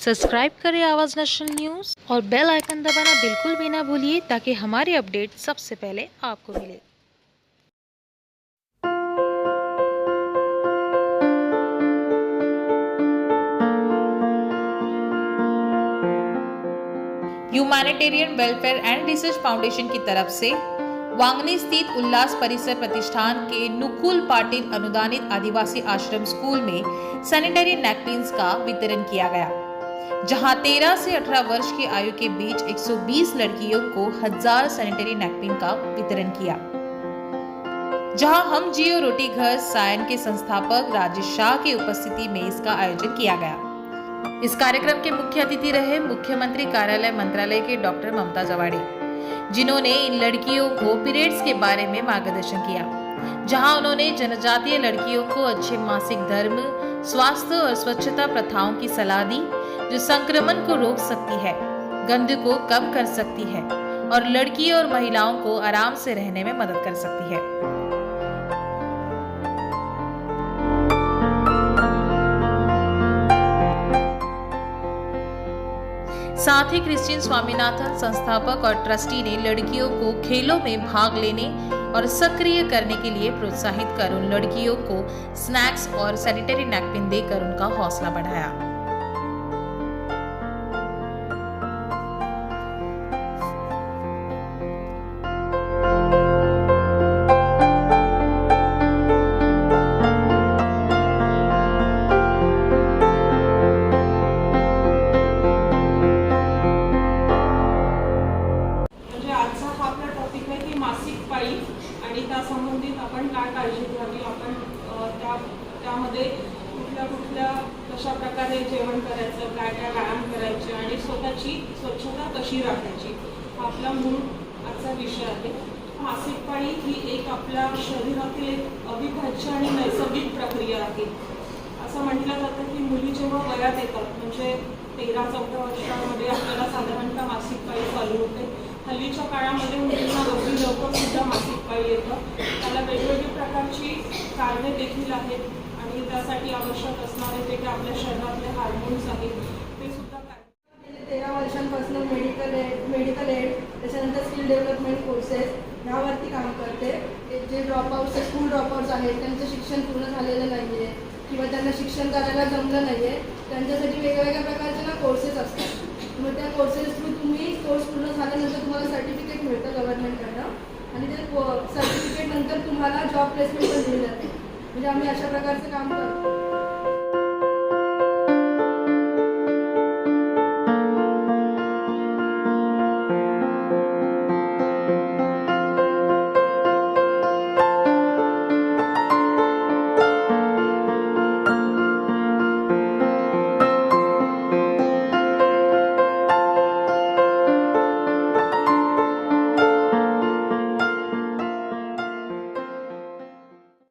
Subscribe करें आवाज़ national news और बेल आइकन दबाना बिल्कुल भी ना भूलिए ताकि हमारी अपडेट सबसे पहले आपको मिले। Humanitarian welfare end research foundation की तरफ से वांगनी स्थित उल्लास परिसर प्रतिष्ठान के नुकुल पाटिल अनुदानित आदिवासी आश्रम स्कूल में सैनिटरी नैपकिन्स का वितरण किया गया, जहां 13 से 18 वर्ष की आयु के बीच 120 लड़कियों को 1000 सैनिटरी नैपकिन का वितरण किया। जहां हम जियो रोटी घर सायन के संस्थापक राजेश शाह की उपस्थिति में इसका आयोजन किया गया। इस कार्यक्रम के मुख्य अतिथि रहे मुख्यमंत्री कार्यालय मंत्रालय के डॉक्टर ममता जवाड़े, जिन्होंने इन लड़कियों को पीरियड्स के बारे में मार्गदर्शन किया, जहां उन्होंने जनजातीय लड़कियों को अच्छे मासिक धर्म, स्वास्थ्य और स्वच्छता प्रथाओं की सलाह दी, जो संक्रमण को रोक सकती है, गंध को कम कर सकती है और लड़की और महिलाओं को आराम से रहने में मदद कर सकती है। साथ ही क्रिश्चियन स्वामीनाथन संस्थापक और ट्रस्टी ने लड़कियों को खेलों में भाग लेने और सक्रिय करने के लिए प्रोत्साहित कर उन लड़कियों को स्नैक्स और सैनिटरी नैपकिन देकर उनका हौसला बढ़ाया। मासिक पाळी आणि त्या संबंधित आपण काय काळजी घ्यावी, आपण त्यामध्ये कुठल्या कशा प्रकारे जेवण करायचं, काय काय व्यायाम करायचे आणि स्वतःची स्वच्छता कशी राखायची, हा आपला मूळ आजचा विषय आहे। मासिक पाळी ही एक आपल्या शरीरातील एक अविभाज्य आणि नैसर्गिक प्रक्रिया आहे। असं म्हटलं जातं की मुली जेव्हा वयात येतात म्हणजे 13-14 वर्षांमध्ये आपल्याला साधारणतः मासिक पाळी चालू होते। हल्लीच्या काळामध्ये मुलींना अगदी लवकर सुद्धा मासिक पाळी येतं। त्याला वेगवेगळ्या प्रकारची कारणे देखील आहेत आणि त्यासाठी आवश्यक असणारे जे काही आपल्या शरीरातले हार्मोन्स आहेत ते सुद्धा 13 वर्षांपासून मेडिकल एड त्याच्यानंतर स्किल डेव्हलपमेंट कोर्सेस यावरती काम करते। जे ड्रॉपआउट्स स्कूल ड्रॉपआउट्स आहेत त्यांचं शिक्षण पूर्ण झालेलं नाही आहे किंवा त्यांना शिक्षण करायला जमलं नाही आहे, त्यांच्यासाठी वेगवेगळ्या प्रकारचे ना कोर्सेस असतात। मग त्या कोर्सेस थ्रू तुम्ही कोर्स पूर्ण झाल्यानंतर तुम्हाला सर्टिफिकेट मिळतं गव्हर्नमेंटकडनं आणि ते सर्टिफिकेट नंतर तुम्हाला जॉब प्लेसमेंट पण दिली जाते। म्हणजे आम्ही अशा प्रकारचं काम करतो।